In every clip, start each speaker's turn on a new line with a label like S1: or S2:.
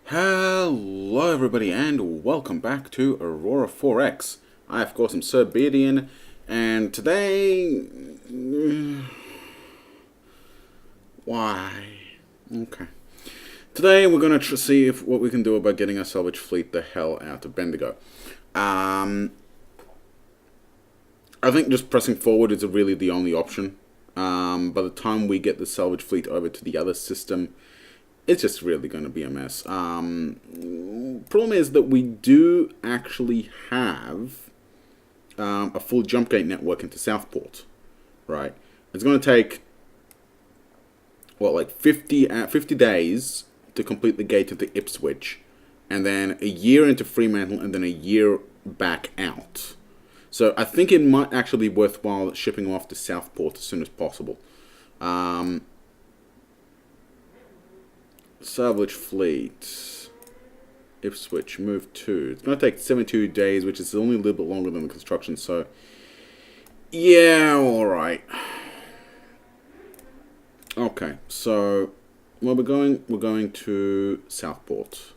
S1: Hello everybody and welcome back to Aurora 4X. I of course am Sir Beardian, and today... Why? Okay. Today we're going to see what we can do about getting our salvage fleet the hell out of Bendigo. I think just pressing forward is really the only option. By the time we get the salvage fleet over to the other system, it's just really going to be a mess. Problem is that we do actually have a full jump gate network into Southport, right? It's going to take, what, like 50 days to complete the gate into Ipswich, and then a year into Fremantle, and then a year back out. So I think it might actually be worthwhile shipping off to Southport as soon as possible. Salvage fleet. Ipswich, move 2. It's going to take 72 days, which is only a little bit longer than the construction, so... yeah, alright. Okay, so... where we're going to Southport.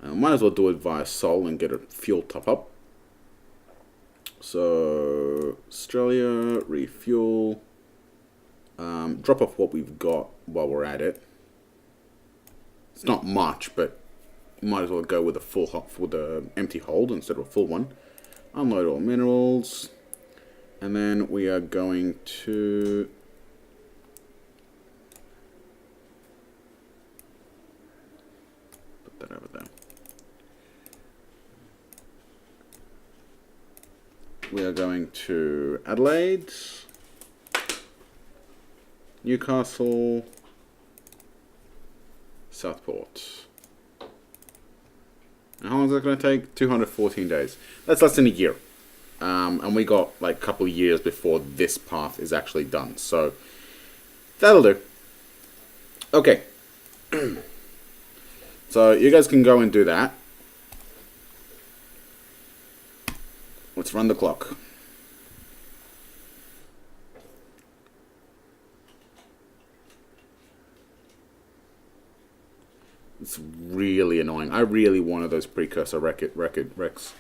S1: Might as well do it via Sol and get a fuel top-up. So... Australia, refuel. Drop off what we've got while we're at it. It's not much, but you might as well go with a empty hold instead of a full one. Unload all minerals, and then we are going to put that over there. We are going to Adelaide, Newcastle, Southport. And how long is that going to take? 214 days. That's less than a year. And we got like a couple of years before this path is actually done. So, that'll do. Okay. So, you guys can go and do that. Let's run the clock. It's really annoying. I really wanted those precursor wrecks.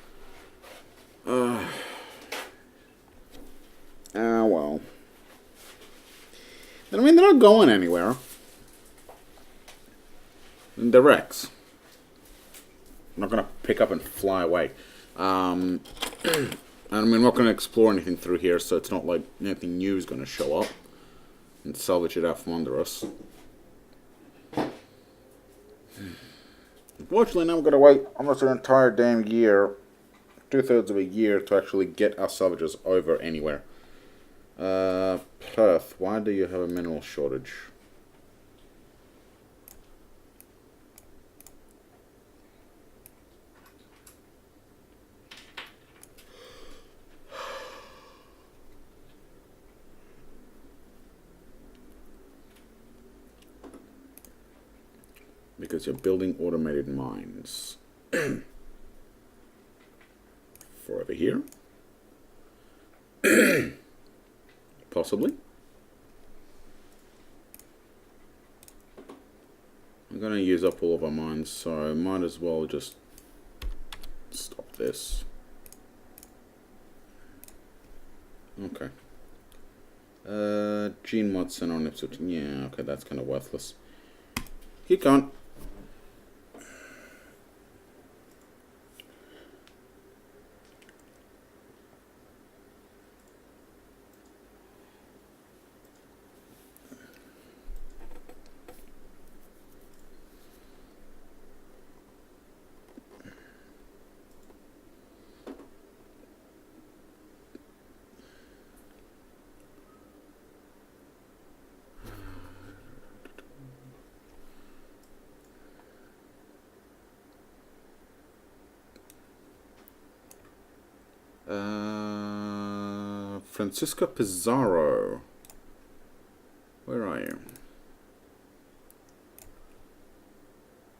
S1: Ah, well. I mean, they're not going anywhere. And they're wrecks. I'm not going to pick up and fly away. And I mean, we're not going to explore anything through here, so it's not like anything new is going to show up and salvage it out from under us. Unfortunately, now we've got to wait almost an entire damn year, 2/3 of a year, to actually get our salvages over anywhere. Perth, why do you have a mineral shortage? Because you're building automated mines. For over here? Possibly. I'm going to use up all of our mines, so I might as well just stop this. Okay. Gene Watson on Ipswich. Yeah, okay, that's kind of worthless. Keep going. Francisco Pizarro. Where are you?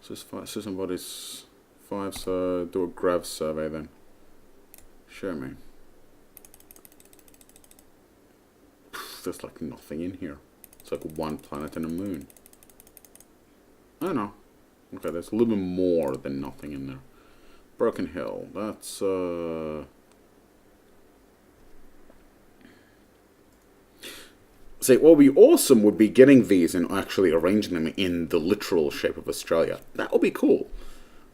S1: System bodies 5, so do a grav survey then. Show me. There's like nothing in here. It's like one planet and a moon. I don't know. Okay, there's a little bit more than nothing in there. Broken Hill. That's See, what would be awesome would be getting these and actually arranging them in the literal shape of Australia. That would be cool.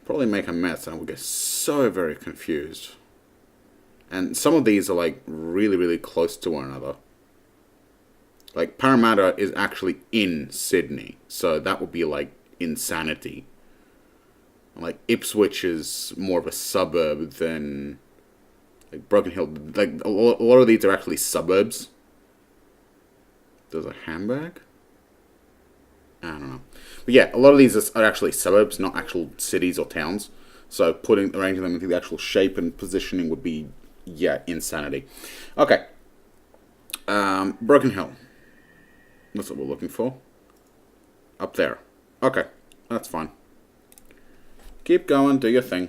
S1: Probably make a mess and I would get so very confused. And some of these are like really, really close to one another. Like Parramatta is actually in Sydney, so that would be like insanity. Like Ipswich is more of a suburb than like Broken Hill. Like a lot of these are actually suburbs. There's a handbag? I don't know. But yeah, a lot of these are actually suburbs, not actual cities or towns. So arranging them into the actual shape and positioning would be, yeah, insanity. Okay. Broken Hill. That's what we're looking for. Up there. Okay, that's fine. Keep going, do your thing.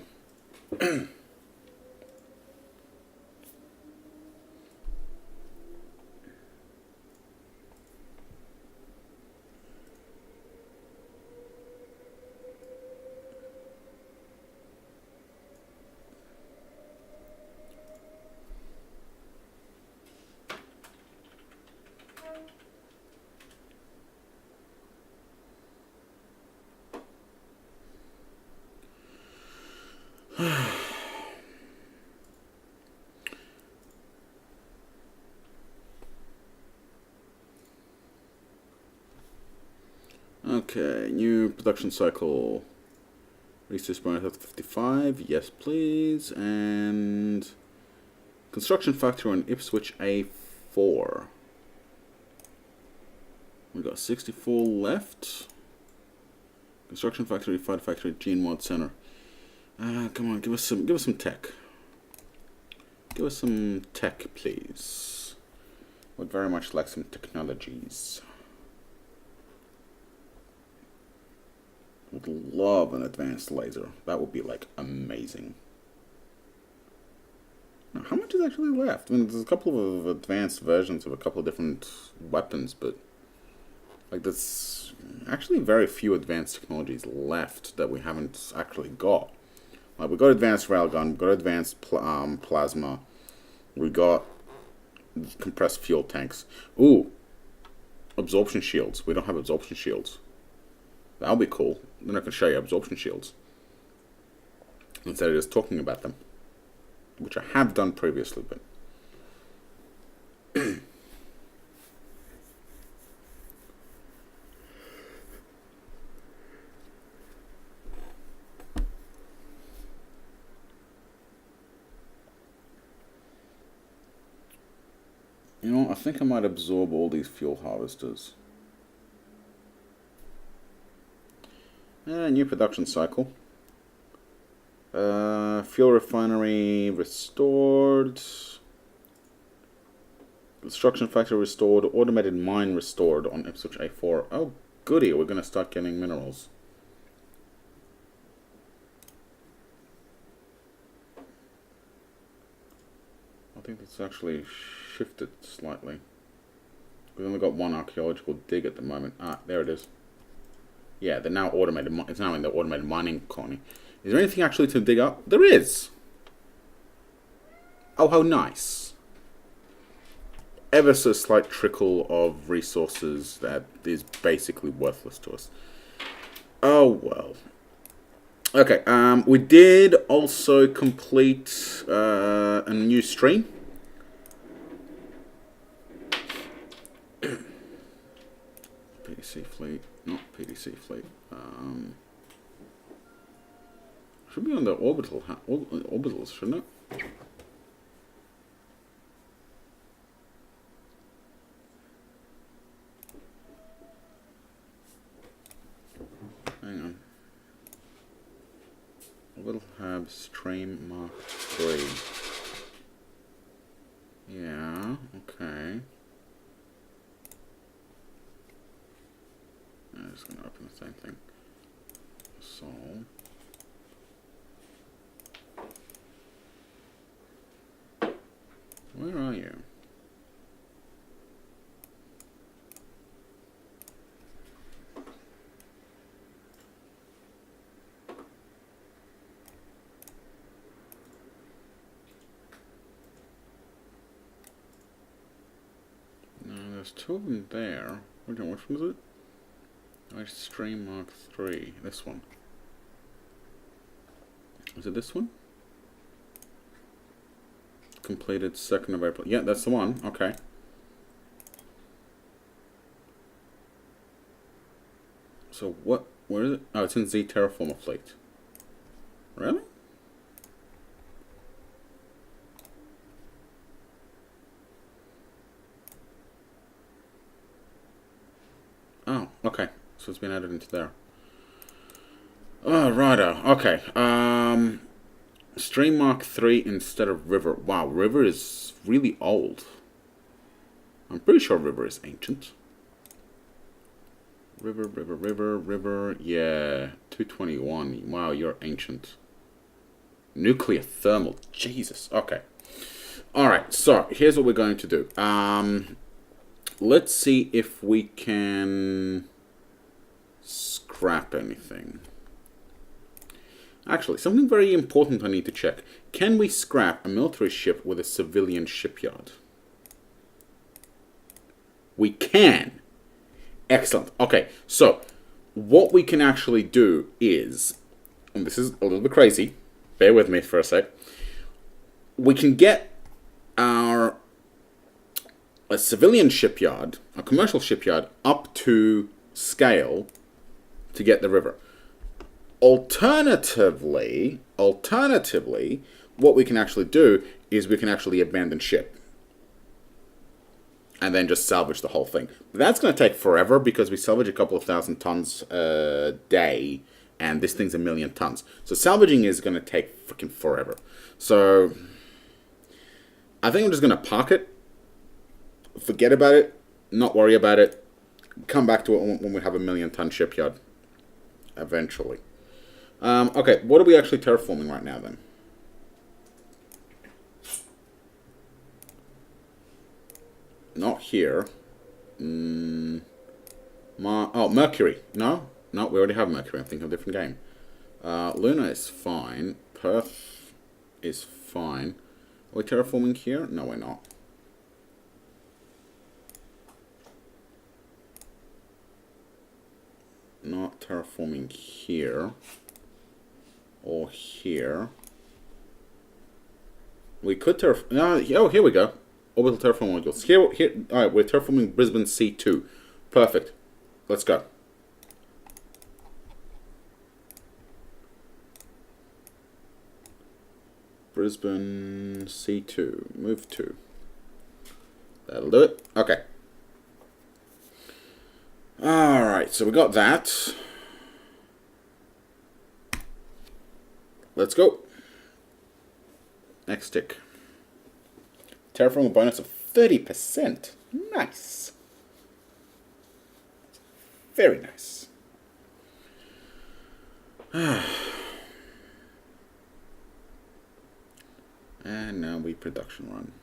S1: Okay, new production cycle. Research bonus up to 55. Yes, please. And construction factory on Ipswich A4. We got 64 left. Construction factory, fight factory, Gene Mod Center. Come on, give us some tech. Give us some tech, please. Would very much like some technologies. Would love an advanced laser. That would be like amazing. Now, how much is actually left? I mean, there's a couple of advanced versions of a couple of different weapons, but like there's actually very few advanced technologies left that we haven't actually got. Like we got advanced railgun, we got advanced plasma, we got compressed fuel tanks. Ooh, absorption shields. We don't have absorption shields. That'll be cool. Then I can show you absorption shields instead of just talking about them, which I have done previously, but you know, I think I might absorb all these fuel harvesters. New production cycle. Fuel refinery restored. Construction factory restored. Automated mine restored on Ipswich A4. Oh, goody, we're going to start getting minerals. I think it's actually shifted slightly. We've only got one archaeological dig at the moment. Ah, there it is. Yeah, they're now automated. It's now in the automated mining colony. Is there anything actually to dig up? There is. Oh, how nice. Ever so slight trickle of resources that is basically worthless to us. Oh, well. Okay, we did also complete a new stream. PDC fleet. Not PDC fleet. Should be on the orbitals, shouldn't it? Hang on. Orbital hub stream Mark 3. Yeah, okay. I'm just going to open the same thing. So, where are you? there's two of them there. Which one is it? Oh, Stream Mark 3. This one. Is it this one? Completed 2nd of April. Yeah, that's the one. Okay. So what? Where is it? Oh, it's in Z Terraformer Fleet. Really? Oh, okay. So it's been added into there. Oh, righto. Okay. Stream Mark 3 instead of River. Wow, River is really old. I'm pretty sure River is ancient. River. Yeah, 221. Wow, you're ancient. Nuclear thermal. Jesus. Okay. Alright, so here's what we're going to do. Let's see if we can scrap anything. Actually, something very important I need to check. Can we scrap a military ship with a civilian shipyard? We can. Excellent. Okay, so what we can actually do is, and this is a little bit crazy, bear with me for a sec. We can get a civilian shipyard, a commercial shipyard, up to scale to get the river. Alternatively, what we can actually do is we can actually abandon ship and then just salvage the whole thing. That's going to take forever because we salvage a couple of thousand tons a day, and this thing's 1,000,000 tons. So salvaging is going to take freaking forever. So I think I'm just going to park it, forget about it, not worry about it, come back to it when we have a 1,000,000-ton shipyard eventually. Okay, what are we actually terraforming right now then? Not here. Mercury. No, we already have Mercury. I'm thinking of a different game. Luna is fine. Perth is fine. Are we terraforming here? No, we're not. Not terraforming here. Or here. We could terraform. Oh, here we go. Orbital terraform modules. Here. Alright, we're terraforming Brisbane C2. Perfect. Let's go. Brisbane C2. Move 2. That'll do it. Okay. Alright, so we got that. Let's go. Next tick. Terraforming bonus of 30%. Nice. Very nice. And now we production run.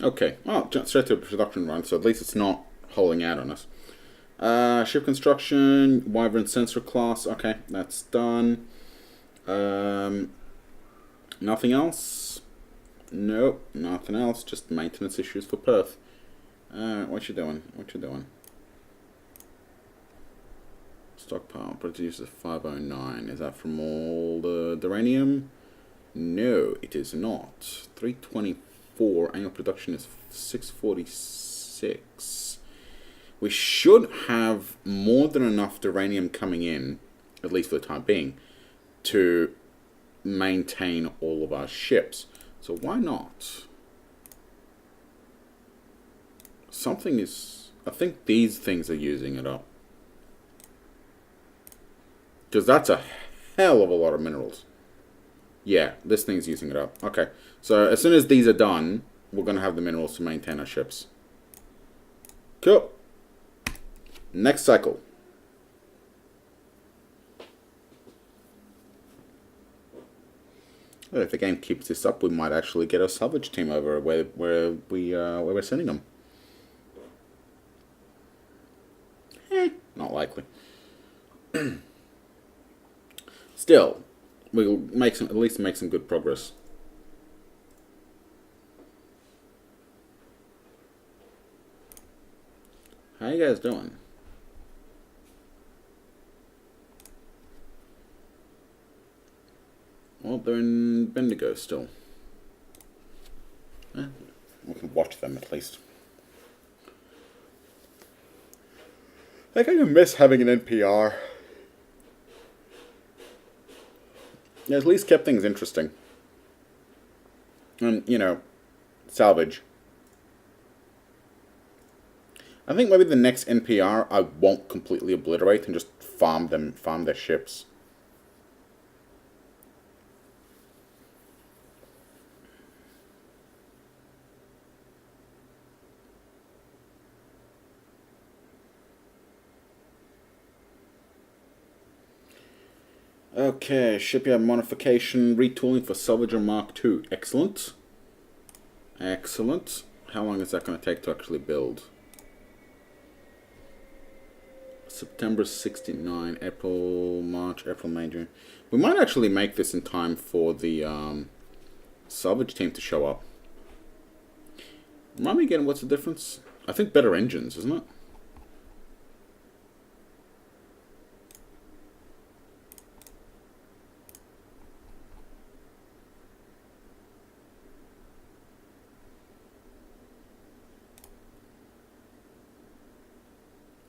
S1: Okay, well, straight to a production run, so at least it's not holding out on us. Ship construction, Wyvern sensor class, okay, that's done. Nothing else? Nope, nothing else, just maintenance issues for Perth. What you doing? Stockpile produces 509. Is that from all the uranium? No, it is not. 324. Annual production is 646. We should have more than enough uranium coming in, at least for the time being, to maintain all of our ships. So why not? Something is... I think these things are using it up. Because that's a hell of a lot of minerals. Yeah, this thing's using it up. Okay, so as soon as these are done, we're going to have the minerals to maintain our ships. Cool. Next cycle. If the game keeps this up, we might actually get a salvage team over where we're sending them. Not likely. Still, we'll at least make some good progress. How you guys doing? Well, they're in Bendigo still. We can watch them at least. I kind of miss having an NPR. Yeah, at least kept things interesting. And, you know, Salvage. I think maybe the next NPR I won't completely obliterate and just farm their ships. Okay, shipyard modification, retooling for Salvager Mark II. Excellent. Excellent. How long is that going to take to actually build? September 69, March, April, May, June. We might actually make this in time for the salvage team to show up. Remind me again, what's the difference? I think better engines, isn't it?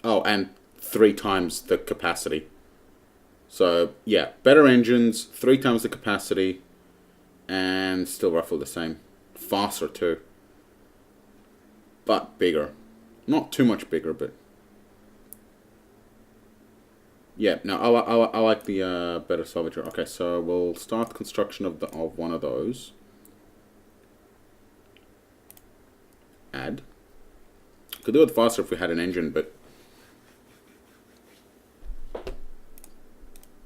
S1: Oh, and 3 times the capacity. So, yeah, better engines, 3 times the capacity, and still roughly the same. Faster, too. But bigger. Not too much bigger, but... yeah, no, I like the better salvager. Okay, so we'll start construction of one of those. Add. Could do it faster if we had an engine, but...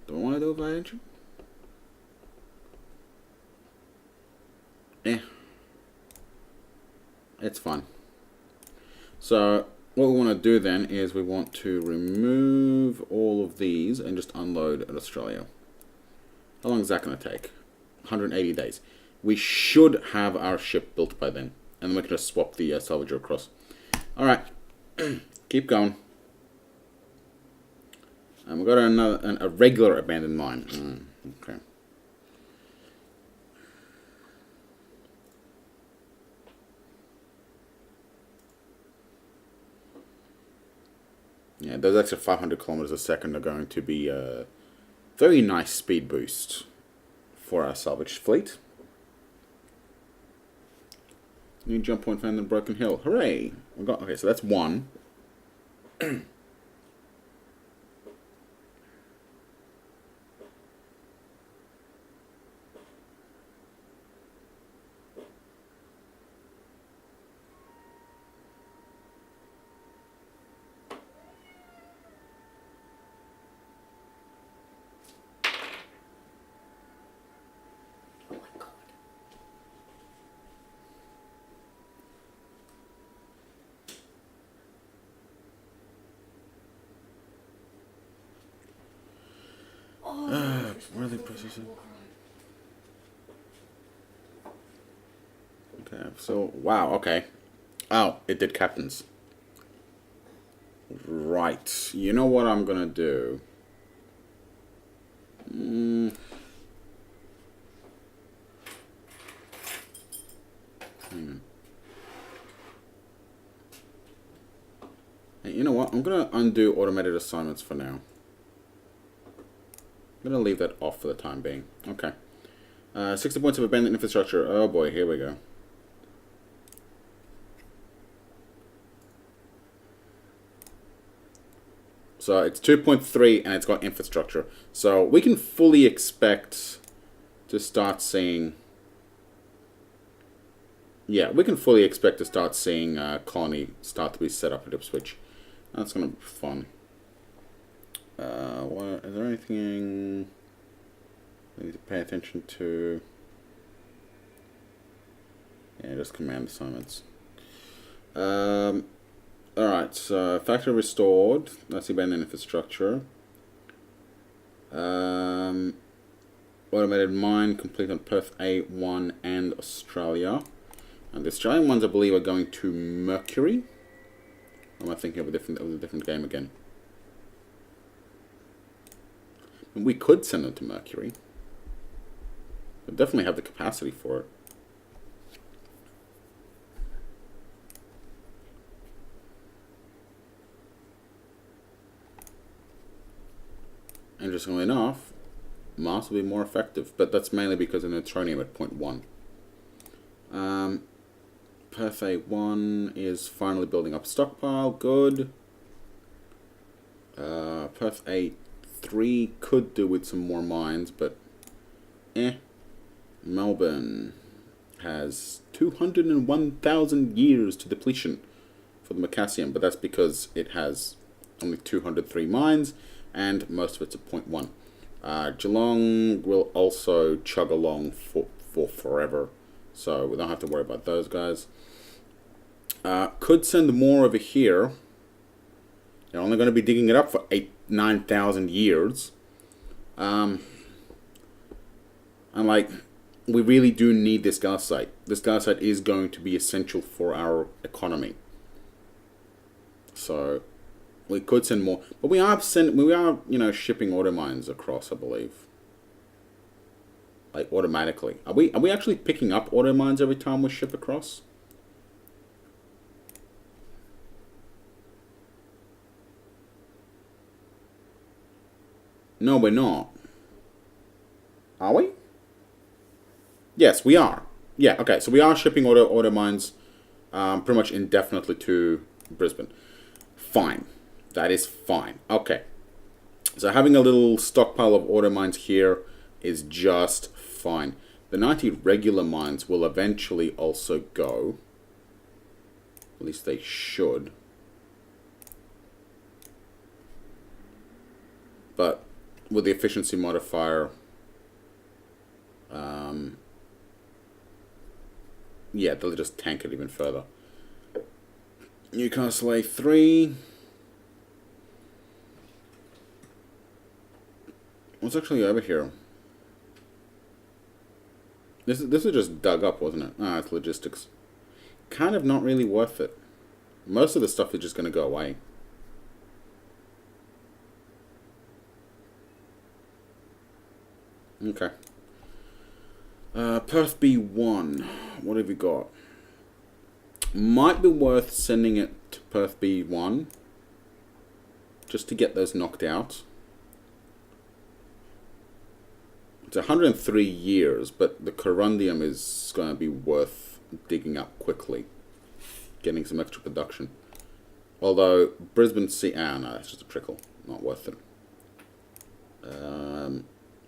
S1: do I want to do it by engine? It's fine. So what we want to do then is we want to remove all of these and just unload at Australia. How long is that going to take? 180 days. We should have our ship built by then, and then we can just swap the salvager across. Alright, keep going. And we've got a regular abandoned mine. Okay. Yeah, those extra 500 kilometers a second are going to be a very nice speed boost for our salvage fleet. New jump point found in Broken Hill. Hooray! Okay, so that's 1. Where are they processing? Okay, so, wow, okay. Oh, it did captains. Right. You know what I'm gonna do? Hang on. Hey, you know what? I'm gonna undo automated assignments for now. I'm going to leave that off for the time being. Okay. 60 points of abandoned infrastructure. Oh boy, here we go. So it's 2.3 and it's got infrastructure. So we can fully expect to start seeing... yeah, we can fully expect to start seeing colony start to be set up at Ipswich. That's going to be fun. Is there anything I need to pay attention to? Yeah, just command assignments. Alright, so factory restored. That's the abandoned infrastructure. Automated mine complete on Perth A1 and Australia. And the Australian ones, I believe, are going to Mercury. Or am I thinking of a different game again? And we could send them to Mercury. We definitely have the capacity for it. Interestingly enough, Mars will be more effective, but that's mainly because of neutronium at 0.1. Perth A1 is finally building up stockpile, good. Perth A3 could do with some more mines, but Melbourne has 201,000 years to depletion for the Macassium, but that's because it has only 203 mines, and most of it's at 0.1. Geelong will also chug along for forever, so we don't have to worry about those guys. Could send more over here. They're only going to be digging it up for 9,000 years. And like, we really do need this galaxite. This galaxite is going to be essential for our economy. So we could send more, but we are shipping auto mines across, I believe. Like automatically. Are we actually picking up auto mines every time we ship across? No, we're not. Are we? Yes, we are. Yeah, okay, so we are shipping auto mines pretty much indefinitely to Brisbane. Fine. That is fine. Okay. So having a little stockpile of auto mines here is just fine. The 90 regular mines will eventually also go. At least they should. But with the efficiency modifier, yeah, they'll just tank it even further. Newcastle A3. What's actually over here? This was just dug up, wasn't it? Ah, it's logistics. Kind of not really worth it. Most of the stuff is just going to go away. Okay. Perth B1. What have we got? Might be worth sending it to Perth B1. Just to get those knocked out. It's 103 years, but the corundium is going to be worth digging up quickly. Getting some extra production. Although, Brisbane C... no, that's just a trickle. Not worth it.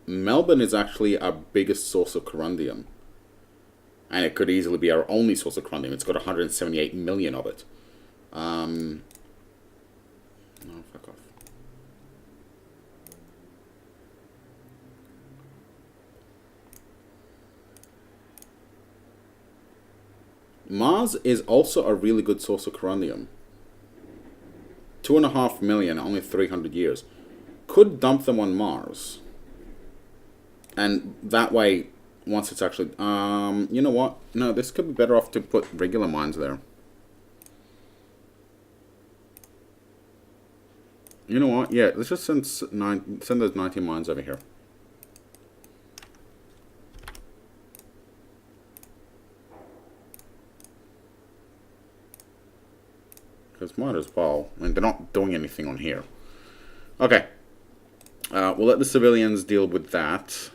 S1: Melbourne is actually our biggest source of corundium. And it could easily be our only source of corundium. It's got 178 million of it. No, fuck off. Mars is also a really good source of corundium. 2.5 million, only 300 years. Could dump them on Mars. And that way, once it's actually... you know what? No, this could be better off to put regular mines there. You know what? Yeah, let's just send those 90 mines over here. Because might as well. I mean, they're not doing anything on here. Okay. We'll let the civilians deal with that.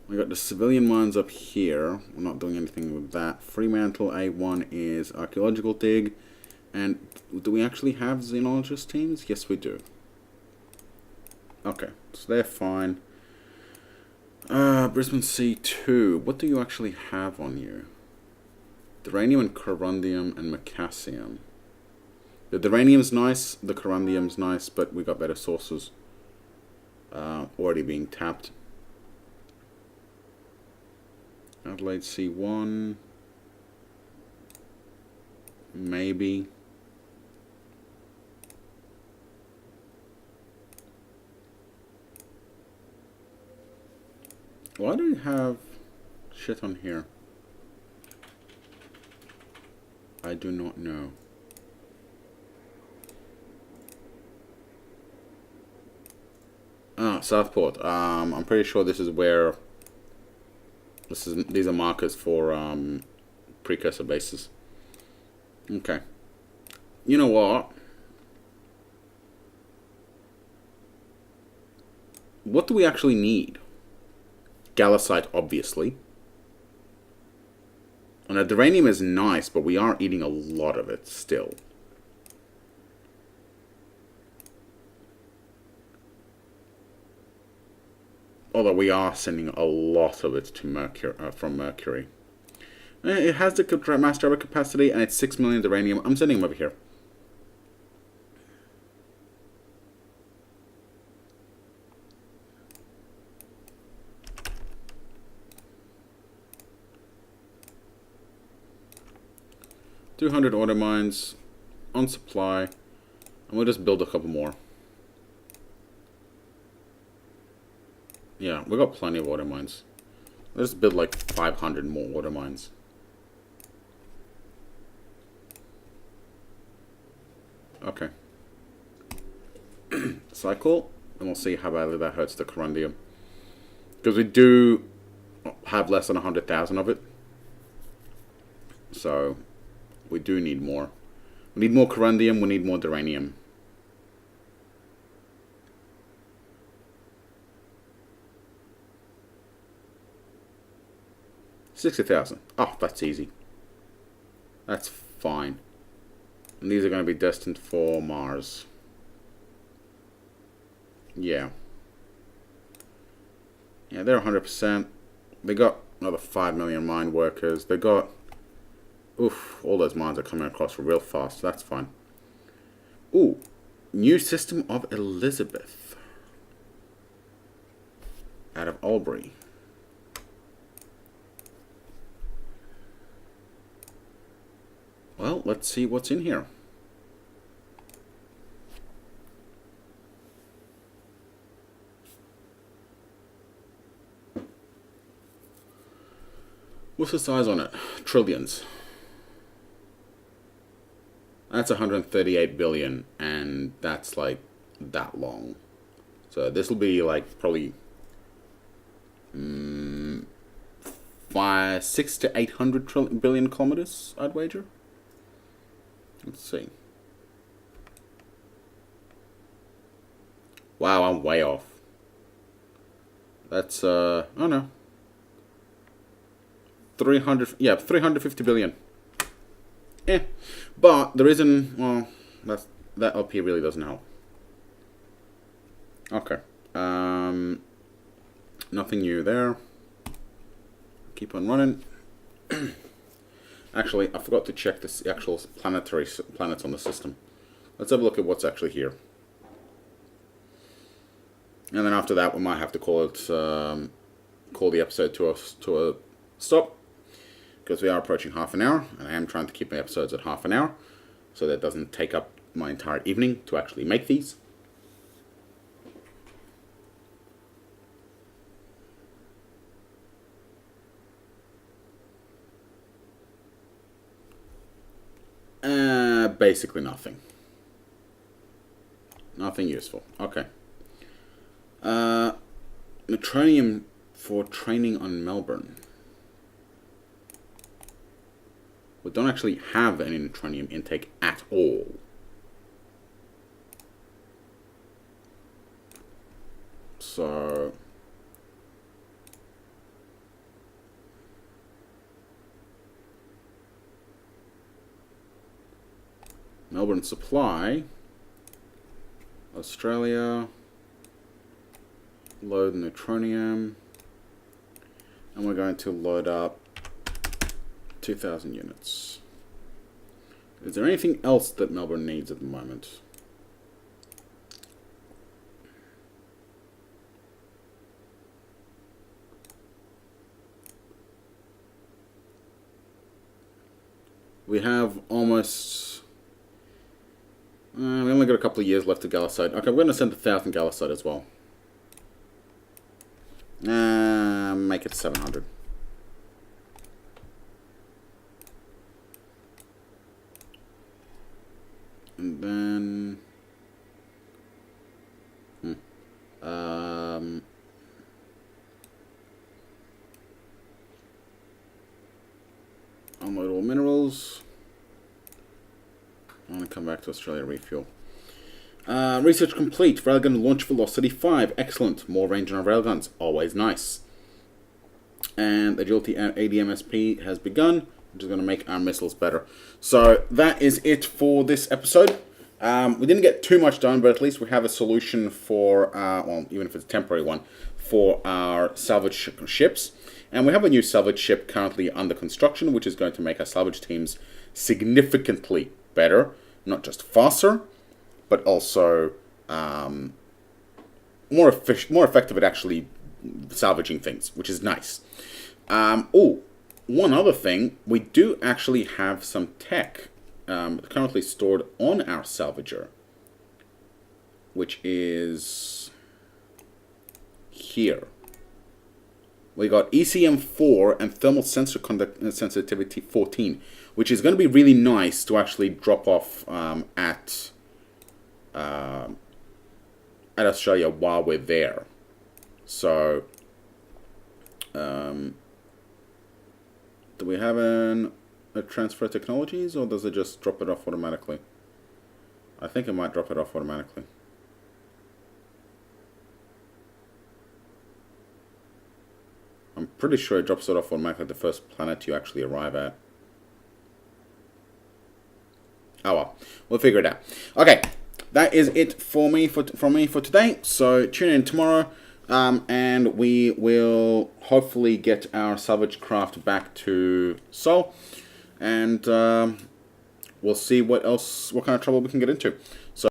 S1: We got the civilian mines up here. We're not doing anything with that. Fremantle A1 is archaeological dig. And do we actually have xenologist teams? Yes, we do. Okay, so they're fine. Brisbane C2. What do you actually have on you? Duranium and corundium and macassium. The duranium's nice, the corundium's nice, but we got better sources already being tapped. Adelaide C1. Maybe. Why do you have shit on here? I do not know. Ah, Southport. I'm pretty sure this is where these are markers for precursor bases. Okay. You know what? What do we actually need? Gallicite, obviously. And the duranium is nice, but we are eating a lot of it still. Although we are sending a lot of it to Mercury, from Mercury. It has the mass driver capacity, and it's 6 million duranium. I'm sending them over here. $200 auto mines on supply, and we'll just build a couple more. Yeah, we got plenty of auto mines. Let's build like 500 more auto mines. Okay. Cycle, and we'll see how badly that hurts the corundium. Because we do have less than 100,000 of it. So, we do need more. We need more corundium, we need more duranium. $60,000. Oh, that's easy. That's fine. And these are going to be destined for Mars. Yeah. Yeah, they're 100%. They got another 5 million mine workers. They got... Oof, all those mines are coming across real fast. That's fine. Ooh, new system of Elizabeth. Out of Albury. Well, let's see what's in here. What's the size on it? Trillions. That's 138 billion, and that's like that long. So this will be like probably 6 to 800 billion kilometers, I'd wager. Let's see. Wow, I'm way off. That's oh no. 350 billion. But the reason, well, that up here really doesn't help. Okay. Nothing new there. Keep on running. Actually, I forgot to check the actual planets on the system. Let's have a look at what's actually here. And then after that, we might have to call the episode to a stop, because we are approaching half an hour, and I am trying to keep my episodes at half an hour, so that doesn't take up my entire evening to actually make these. Basically nothing. Nothing useful. Okay. Neutronium for training on Melbourne. We don't actually have any neutronium intake at all. So... Melbourne supply, Australia, load neutronium, and we're going to load up 2,000 units. Is there anything else that Melbourne needs at the moment? We have almost... we only got a couple of years left of Gallicite. Okay, we're going to send 1,000 Gallicite as well. Make it 700. And then... unload all minerals. I'm going to come back to Australia, refuel. Research complete. Railgun launch velocity 5. Excellent. More range on our railguns. Always nice. And agility at ADMSP has begun, which is going to make our missiles better. So that is it for this episode. We didn't get too much done, but at least we have a solution for, well, even if it's a temporary one, for our salvage ships. And we have a new salvage ship currently under construction, which is going to make our salvage teams significantly better. Not just faster, but also more effective at actually salvaging things, which is nice. One other thing, we do actually have some tech currently stored on our salvager, which is here. We got ECM4 and thermal sensor sensitivity 14, which is going to be really nice to actually drop off at Australia while we're there. So, do we have a transfer technologies, or does it just drop it off automatically? I think it might drop it off automatically. I'm pretty sure it drops it off automatically the first planet you actually arrive at. Oh well, we'll figure it out. Okay, that is it from me for today. So tune in tomorrow, and we will hopefully get our salvage craft back to Sol, and we'll see what kind of trouble we can get into.